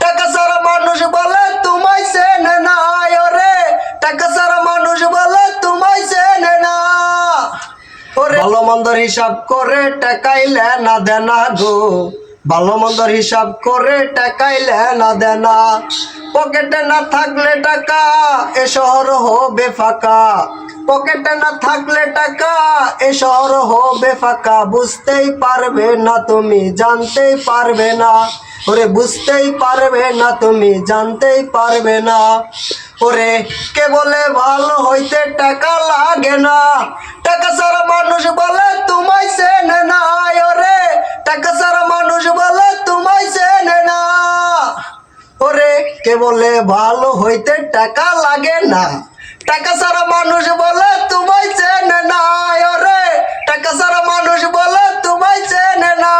টাকা ছাড়া মানুষ বলে তোমায় চেনে না, ওরে টাকা ছাড়া মানুষ বলে তোমায় চেনে না। ওরে ভালো মন্দর হিসাব করে টাকাইলে না দেনা গো, ভালো মন্দর হিসাব করে টাকাইলে না দেনা। পকেটে না থাকলে টাকা এ শহর হবে ফাঁকা, পকেটে না থাকলে টাকা এ শহর হবে ফাঁকা। বুঝতেই পারবে না তুমি, জানতেই পারবে না, ওরে বুঝতেই পারবে না তুমি, জানতেই পারবে না। ওরে কে বলে ভালো হইতে টাকা লাগে না, টাকা ছাড়া মানুষ বলে তোমায় চেনে না, ওরে টাকা ছাড়া মানুষ বলে তোমায় চেনে না। ওরে কে বলে ভালো হইতে টাকা লাগে না, টাকা ছাড়া মানুষ বলে তোমায় চেনে না, ওরে টাকা ছাড়া মানুষ বলে তোমায় চেনে না।